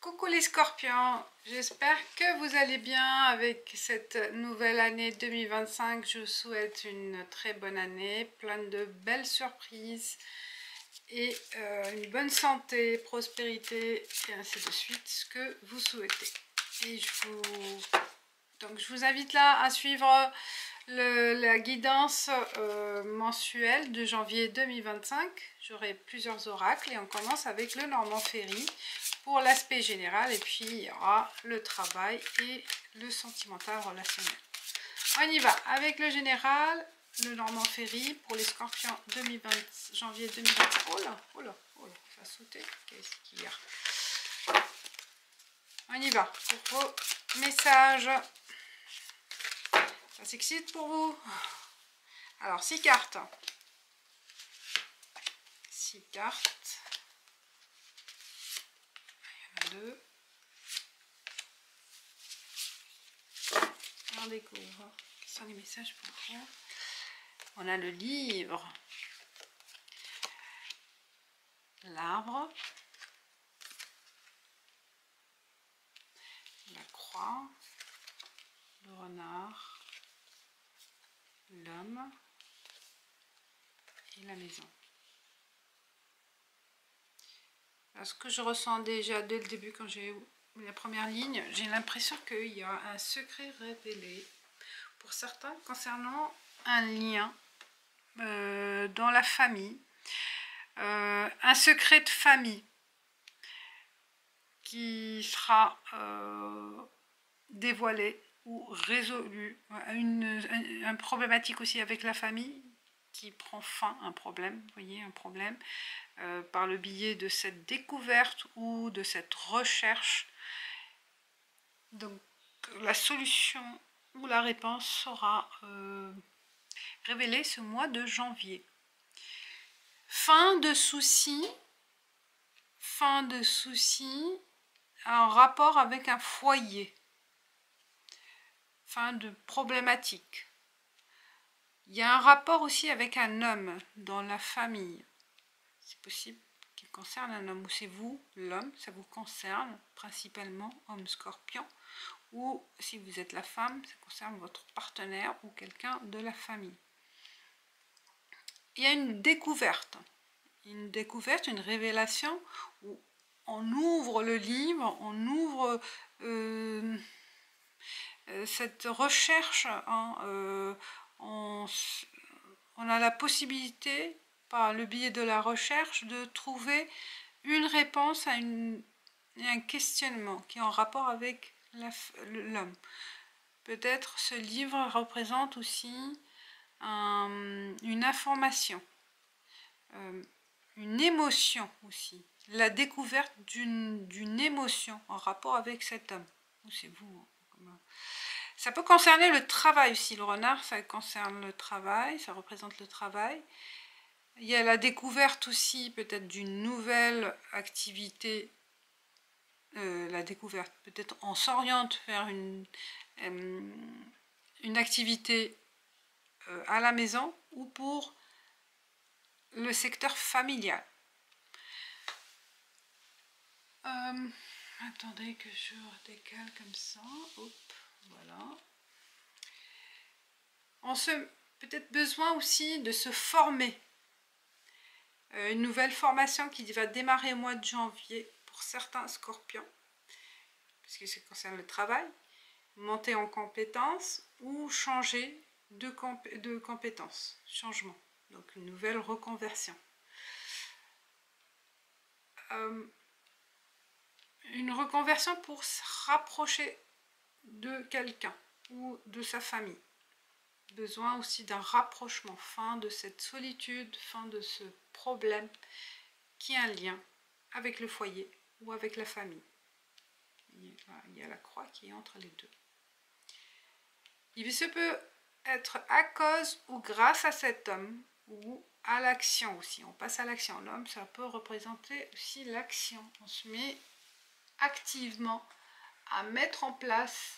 Coucou les scorpions, j'espère que vous allez bien avec cette nouvelle année 2025. Je vous souhaite une très bonne année, plein de belles surprises et une bonne santé, prospérité et ainsi de suite, ce que vous souhaitez. Et je vous invite là à suivre la guidance mensuelle de janvier 2025. J'aurai plusieurs oracles et on commence avec le Normand Ferry pour l'aspect général, et puis il y aura le travail et le sentimental relationnel. On y va avec le général, le Normand Ferry pour les scorpions 2020, janvier 2025. Oh là, ça a sauté. Qu'est-ce qu'il y a? On y va pour vos messages. Ça s'excite pour vous? Alors, 6 cartes. 6 cartes. Il y en a 2. On découvre. Quels sont les messages pour vous? On a le livre. L'arbre. La croix. Le renard. L'homme. Et la maison. Alors, ce que je ressens déjà dès le début quand j'ai eu la première ligne, j'ai l'impression qu'il y a un secret révélé pour certains concernant un lien dans la famille, un secret de famille qui sera dévoilé ou résolu, une problématique aussi avec la famille qui prend fin, un problème, vous voyez, un problème par le biais de cette découverte ou de cette recherche. Donc la solution ou la réponse sera révélée ce mois de janvier. Fin de soucis en rapport avec un foyer, fin de problématique. Il y a un rapport aussi avec un homme dans la famille. C'est possible qu'il concerne un homme, ou c'est vous, l'homme, ça vous concerne principalement, homme scorpion, ou si vous êtes la femme, ça concerne votre partenaire ou quelqu'un de la famille. Il y a une découverte, une révélation où on ouvre le livre, on ouvre cette recherche, on a la possibilité, par le biais de la recherche, de trouver une réponse à un questionnement qui est en rapport avec l'homme. Peut-être ce livre représente aussi une information, une émotion aussi, la découverte d'une émotion en rapport avec cet homme. Ou c'est vous. Ça peut concerner le travail aussi, le renard, ça concerne le travail, ça représente le travail. Il y a la découverte aussi peut-être d'une nouvelle activité, la découverte, peut-être on s'oriente vers une activité à la maison ou pour le secteur familial. Attendez que je décale comme ça, hop, voilà. On a peut-être besoin aussi de se former. Une nouvelle formation qui va démarrer au mois de janvier pour certains scorpions, puisque ça concerne le travail, monter en compétences ou changer de compétences, changement, donc une nouvelle reconversion. Une reconversion pour se rapprocher de quelqu'un ou de sa famille. Besoin aussi d'un rapprochement, fin de cette solitude, fin de ce problème qui a un lien avec le foyer ou avec la famille. Il y a la croix qui est entre les deux. Il se peut être à cause ou grâce à cet homme ou à l'action aussi. On passe à l'action. L'homme, ça peut représenter aussi l'action. On se met activement à mettre en place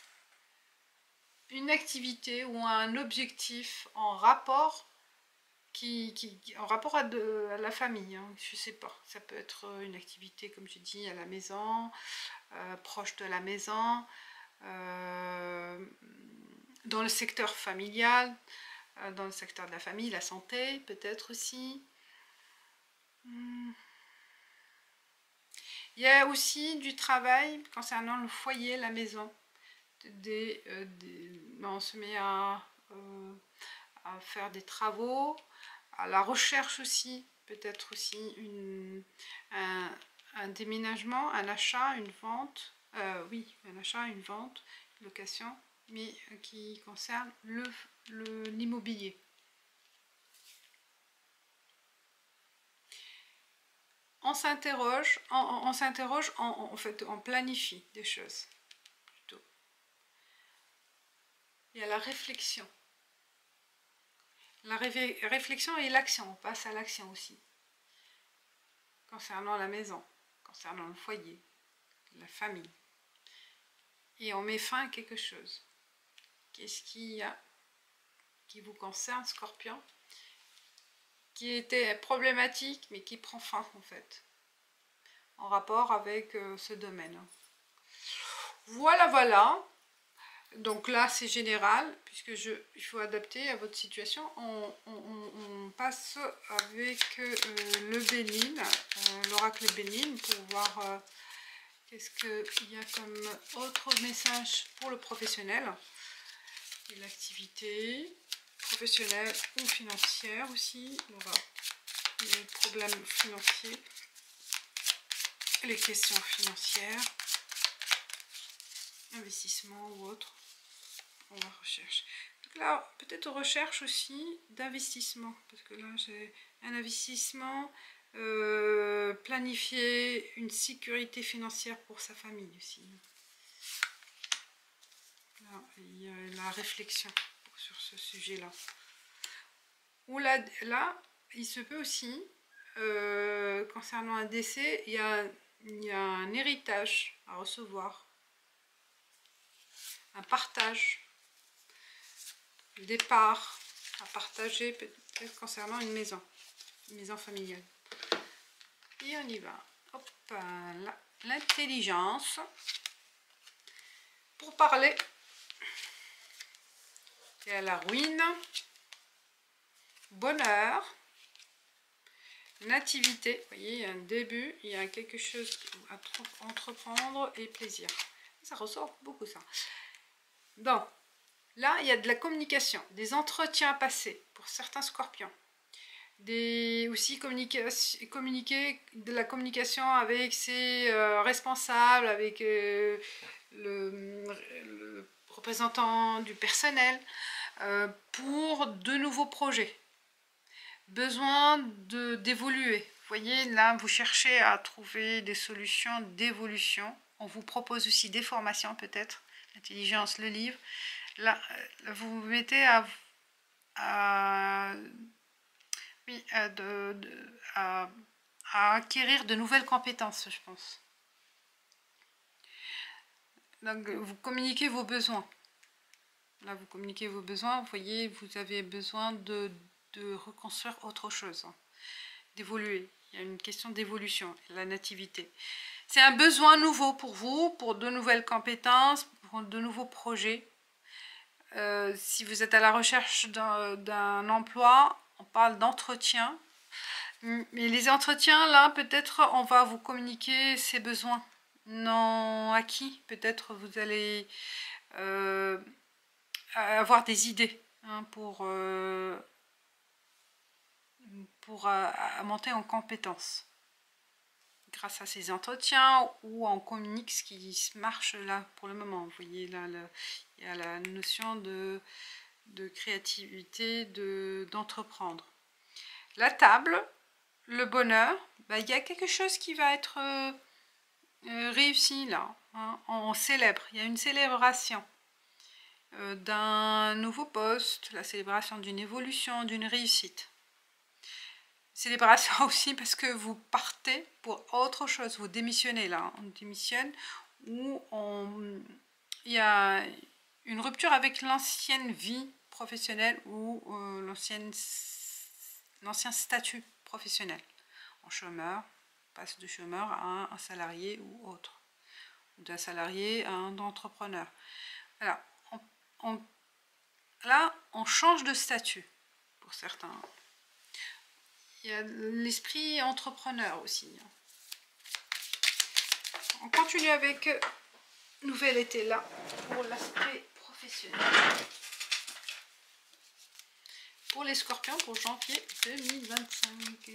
une activité ou un objectif en rapport à la famille, hein. Je sais pas, ça peut être une activité comme je dis à la maison, proche de la maison, dans le secteur familial, dans le secteur de la famille, la santé peut-être aussi. Il y a aussi du travail concernant le foyer, la maison. On se met à faire des travaux, à la recherche aussi, peut-être aussi un déménagement, un achat, une vente, oui, un achat, une vente, une location, mais qui concerne l'immobilier. On s'interroge, en fait, on planifie des choses, plutôt. Il y a la réflexion. La réflexion et l'action, on passe à l'action aussi. Concernant la maison, concernant le foyer, la famille. Et on met fin à quelque chose. Qu'est-ce qu'il y a qui vous concerne, Scorpion, qui était problématique, mais qui prend fin, en fait, en rapport avec ce domaine. Voilà, voilà. Donc là, c'est général, puisque il faut adapter à votre situation. On passe avec le Bénin, l'oracle Bénin, pour voir qu'est-ce qu'il y a comme autre message pour le professionnel. Et l'activité professionnelle ou financière aussi. On va les problèmes financiers, les questions financières, investissement ou autre. On va recherche. Donc là, peut-être recherche aussi d'investissement, parce que là j'ai un investissement, planifier une sécurité financière pour sa famille aussi. Là, il y a la réflexion sur ce sujet-là. Ou là, il se peut aussi, concernant un décès, il y a un héritage à recevoir, un partage, des parts à partager, peut-être concernant une maison familiale. Et on y va. Hop là, l'intelligence. Pour parler, il y a la ruine, bonheur, nativité. Vous voyez, il y a un début, il y a quelque chose à entreprendre et plaisir. Ça ressort beaucoup, ça. Donc, là, il y a de la communication, des entretiens passés pour certains scorpions. Aussi communiquer de la communication avec ses responsables, avec le représentant du personnel, pour de nouveaux projets. Besoin d'évoluer. Vous voyez, là, vous cherchez à trouver des solutions d'évolution. On vous propose aussi des formations, peut-être. L'intelligence, le livre. Là, vous vous mettez à acquérir de nouvelles compétences, je pense. Donc, vous communiquez vos besoins. Là, vous communiquez vos besoins. Vous voyez, vous avez besoin de reconstruire autre chose, hein, d'évoluer. Il y a une question d'évolution, la nativité. C'est un besoin nouveau pour vous, pour de nouvelles compétences, pour de nouveaux projets. Si vous êtes à la recherche d'un emploi, on parle d'entretien. Mais les entretiens, là, peut-être on va vous communiquer ses besoins non acquis. Peut-être vous allez avoir des idées, hein, pour monter en compétences grâce à ces entretiens, ou on communique ce qui marche là pour le moment. Vous voyez là, il y a la notion de créativité, d'entreprendre. La table, le bonheur, bah, il y a quelque chose qui va être réussi là, hein. On célèbre, il y a une célébration d'un nouveau poste, la célébration d'une évolution, d'une réussite. Célébration aussi parce que vous partez pour autre chose, vous démissionnez là, on démissionne, ou il y a une rupture avec l'ancienne vie professionnelle ou l'ancien statut professionnel. En chômeur, passe de chômeur à un salarié ou autre. d'un salarié à un entrepreneur. Voilà, là, on change de statut pour certains. Il y a l'esprit entrepreneur aussi. On continue avec nouvel été là pour l'aspect professionnel. Pour les scorpions pour janvier 2025.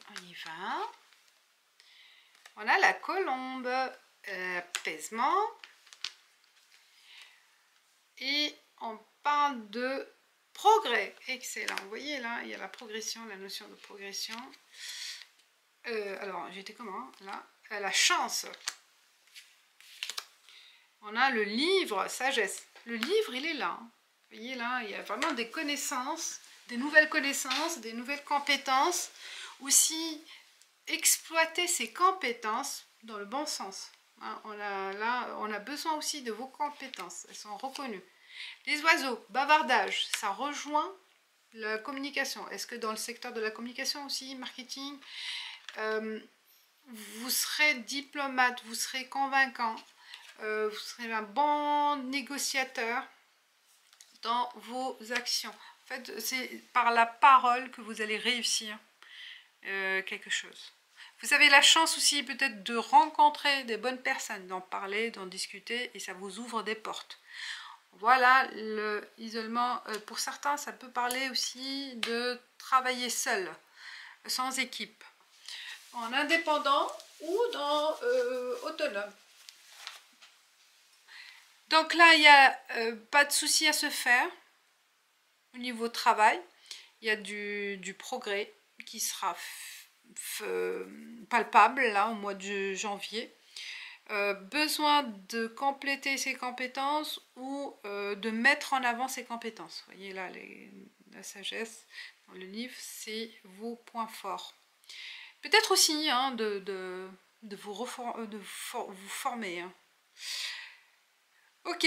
On y va. On a la colombe, apaisement. Et on parle de progrès. Excellent. Vous voyez là, il y a la progression, la notion de progression. Alors, j'étais comment là? La chance. On a le livre, sagesse. Le livre, il est là. Vous voyez là, il y a vraiment des connaissances, des nouvelles compétences. Aussi, exploiter ces compétences dans le bon sens. Hein, on a besoin aussi de vos compétences. Elles sont reconnues. Les oiseaux, bavardage, ça rejoint la communication. Est-ce que dans le secteur de la communication aussi, marketing, vous serez diplomate, vous serez convaincant, vous serez un bon négociateur dans vos actions. En fait, c'est par la parole que vous allez réussir quelque chose. Vous avez la chance aussi peut-être de rencontrer des bonnes personnes, d'en parler, d'en discuter, et ça vous ouvre des portes. Voilà, l'isolement, pour certains, ça peut parler aussi de travailler seul, sans équipe, en indépendant ou dans autonome. Donc là, il n'y a pas de souci à se faire au niveau travail. Il y a du progrès qui sera palpable là au mois de janvier. Besoin de compléter ses compétences ou de mettre en avant ses compétences. Vous voyez là, la sagesse dans le livre, c'est vos points forts. Peut-être aussi hein, de vous former. Hein. Ok,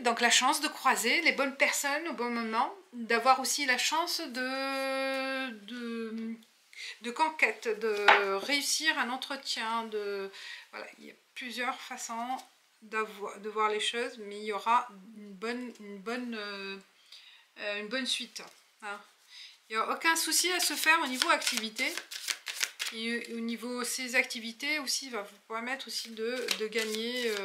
donc la chance de croiser les bonnes personnes au bon moment, d'avoir aussi la chance de conquête, de réussir un entretien, voilà, il y a plusieurs façons de voir les choses, mais il y aura une bonne suite. Hein. Il n'y a aucun souci à se faire au niveau activité. Et au niveau de ces activités aussi, va vous permettre aussi de gagner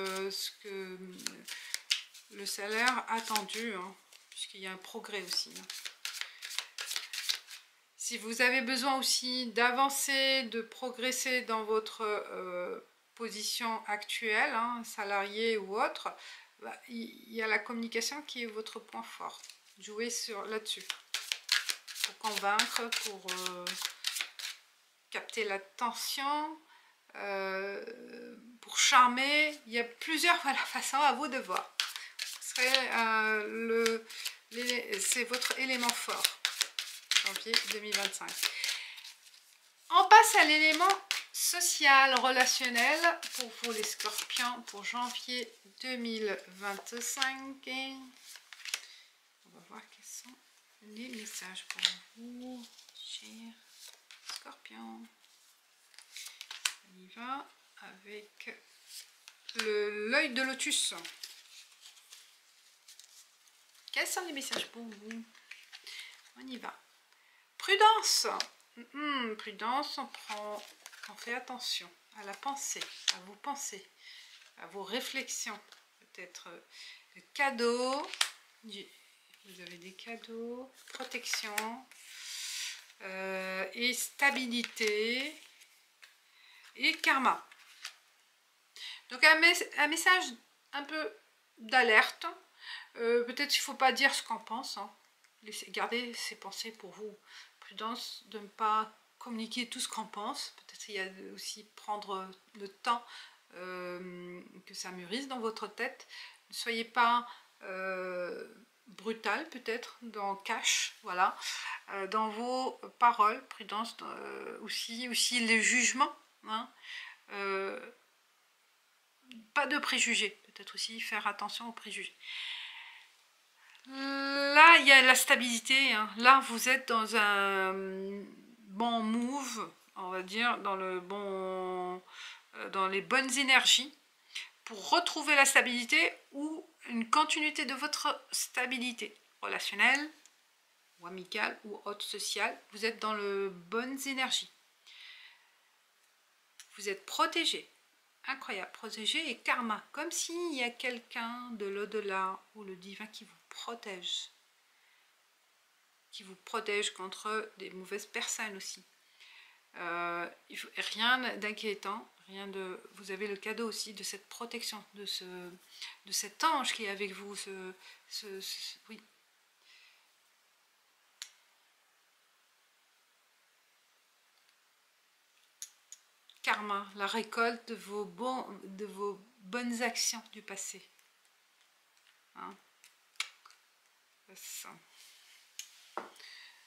le salaire attendu, hein, puisqu'il y a un progrès aussi. Hein. Si vous avez besoin aussi d'avancer, de progresser dans votre position actuelle, hein, salarié ou autre, bah, il y a la communication qui est votre point fort. Jouez là-dessus. Pour convaincre, pour capter l'attention, pour charmer. Il y a plusieurs façons à vous de voir. C'est votre élément fort. Janvier 2025. On passe à l'élément social, relationnel pour vous les scorpions pour janvier 2025. On va voir quels sont les messages pour vous, chers scorpions. On y va avec l'œil de lotus. Quels sont les messages pour vous? On y va. Prudence. Prudence, on fait attention à la pensée, à vos pensées, à vos réflexions. Peut-être le cadeau, vous avez des cadeaux, protection et stabilité et karma. Donc un message un peu d'alerte. Peut-être il ne faut pas dire ce qu'on pense. Hein. Gardez ces pensées pour vous. Prudence de ne pas communiquer tout ce qu'on pense. Peut-être il y a aussi prendre le temps que ça mûrisse dans votre tête. Ne soyez pas brutal peut-être, dans cash, voilà, dans vos paroles, prudence, aussi les jugements, hein, pas de préjugés, peut-être aussi faire attention aux préjugés. Là, il y a la stabilité, hein. Là, vous êtes dans un bon move, on va dire, dans les bonnes énergies, pour retrouver la stabilité ou une continuité de votre stabilité relationnelle ou amicale ou haute sociale. Vous êtes dans les bonnes énergies. Vous êtes protégé. Incroyable, protégé et karma. Comme s'il y a quelqu'un de l'au-delà ou le divin qui vous protège. Qui vous protège contre des mauvaises personnes aussi. Rien d'inquiétant. Vous avez le cadeau aussi de cette protection, de cet ange qui est avec vous. Oui. Karma, la récolte de vos bonnes actions du passé. Hein?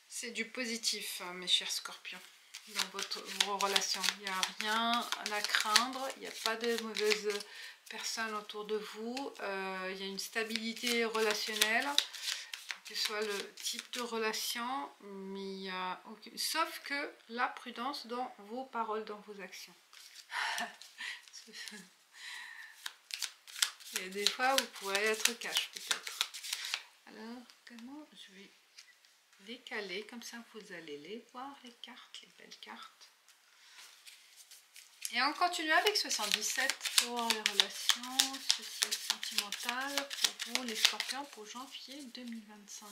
C'est du positif, mes chers scorpions, dans vos relations. Il n'y a rien à craindre, il n'y a pas de mauvaises personnes autour de vous. Il y a une stabilité relationnelle, que ce soit le type de relation, mais il y a aucune... Sauf que la prudence dans vos paroles, dans vos actions. Il y a des fois où vous pourrez être cash peut-être. Alors, comment je vais décaler, comme ça vous allez les voir, les cartes, les belles cartes. Et on continue avec 77 pour les relations sociales sentimentales pour vous les scorpions pour janvier 2025.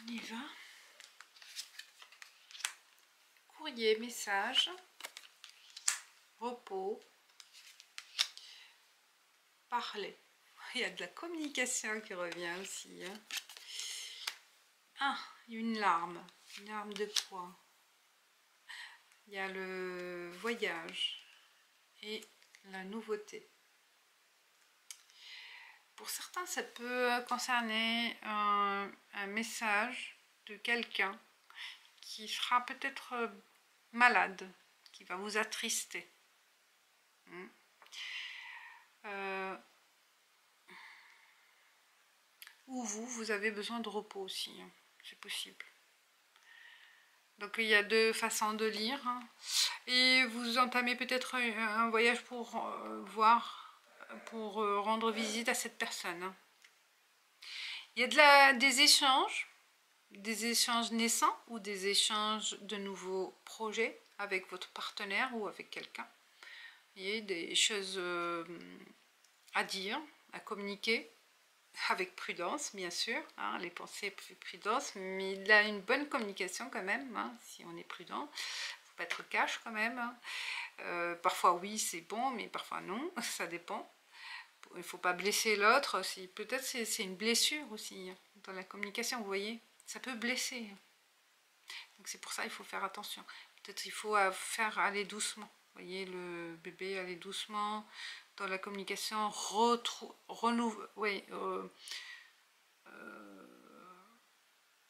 On y va. Courrier, message, repos, parler. Il y a de la communication qui revient aussi. Hein. Ah, une larme. Une larme de quoi? Il y a le voyage et la nouveauté. Pour certains, ça peut concerner un message de quelqu'un qui sera peut-être malade, qui va vous attrister. Ou vous avez besoin de repos aussi, hein. C'est possible. Donc il y a deux façons de lire. Hein. Et vous entamez peut-être un voyage pour rendre visite à cette personne. Hein. Il y a des échanges naissants ou des échanges de nouveaux projets avec votre partenaire ou avec quelqu'un. Il y a des choses à dire, à communiquer, avec prudence bien sûr, hein, les pensées prudence, mais il a une bonne communication quand même, hein, si on est prudent. Il ne faut pas être cash quand même. Hein. Parfois oui c'est bon, mais parfois non, ça dépend. Il ne faut pas blesser l'autre, peut-être c'est une blessure aussi, hein, dans la communication, vous voyez, ça peut blesser. Donc c'est pour ça qu'il faut faire attention. Peut-être il faut faire aller doucement, vous voyez, le bébé aller doucement, dans la communication,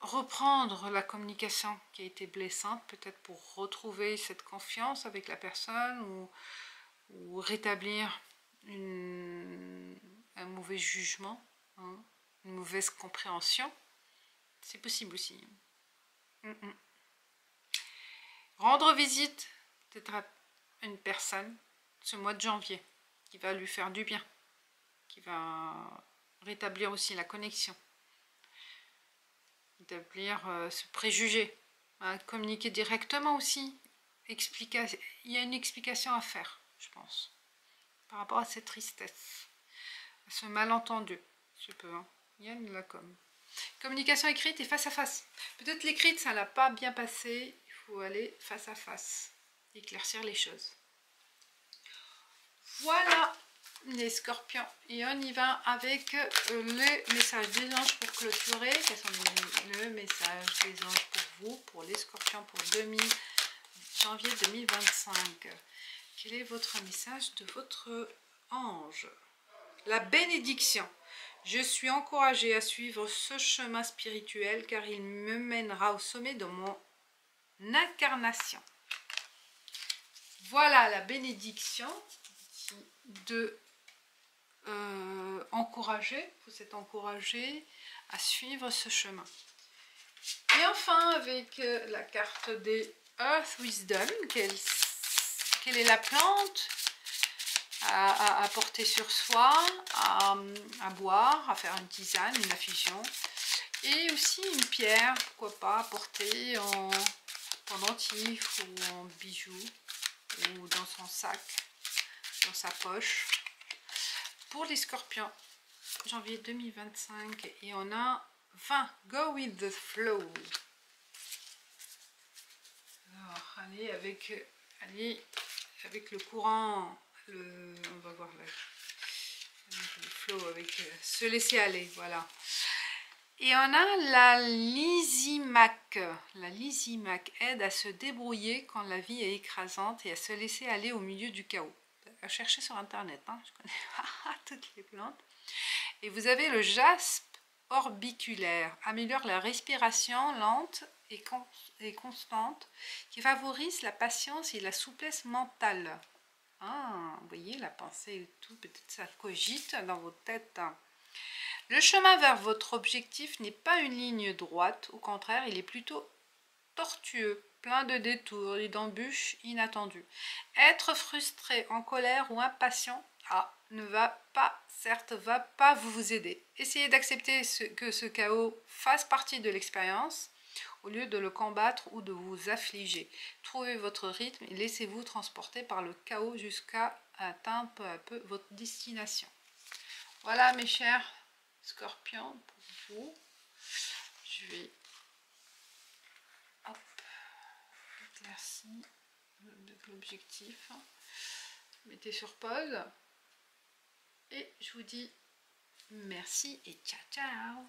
reprendre la communication qui a été blessante, peut-être pour retrouver cette confiance avec la personne ou rétablir un mauvais jugement, hein, une mauvaise compréhension. C'est possible aussi. Rendre visite peut-être à une personne ce mois de janvier qui va lui faire du bien, qui va rétablir aussi la connexion, rétablir ce préjugé, hein, communiquer directement aussi. Il y a une explication à faire, je pense, par rapport à cette tristesse, à ce malentendu, je peux, hein. Il y a de la com. Communication écrite et face à face. Peut-être l'écrite, ça n'a pas bien passé. Il faut aller face à face, éclaircir les choses. Voilà les scorpions. Et on y va avec les messages des anges pour clôturer. Quels sont les messages des anges pour vous, pour les scorpions, pour janvier 2025? Quel est votre message de votre ange? La bénédiction. Je suis encouragée à suivre ce chemin spirituel car il me mènera au sommet de mon incarnation. Voilà la bénédiction de encourager. Vous êtes encouragé à suivre ce chemin. Et enfin, avec la carte des Earth Wisdom, quelle est la plante à porter sur soi, à boire, à faire une tisane, une infusion, et aussi une pierre, pourquoi pas, à porter en pendentif ou en bijoux ou dans son sac, dans sa poche. Pour les scorpions, janvier 2025, et on a 20, go with the flow. Alors, allez avec le courant, on va voir le flow, avec se laisser aller, voilà. Et on a la Lysimaque. La Lysimaque aide à se débrouiller quand la vie est écrasante et à se laisser aller au milieu du chaos. À chercher sur internet, hein, je connais pas toutes les plantes. Et vous avez le jaspe orbiculaire, améliore la respiration lente et constante, qui favorise la patience et la souplesse mentale. Ah, vous voyez, la pensée et tout, peut-être ça cogite dans votre tête. Le chemin vers votre objectif n'est pas une ligne droite, au contraire, il est plutôt tortueux, plein de détours et d'embûches inattendues. Être frustré, en colère ou impatient ne va pas vous aider. Essayez d'accepter que ce chaos fasse partie de l'expérience au lieu de le combattre ou de vous affliger. Trouvez votre rythme et laissez-vous transporter par le chaos jusqu'à atteindre peu à peu votre destination. Voilà mes chers scorpions pour vous. Je vais éclaircir l'objectif. Mettez sur pause. Et je vous dis merci et ciao ciao.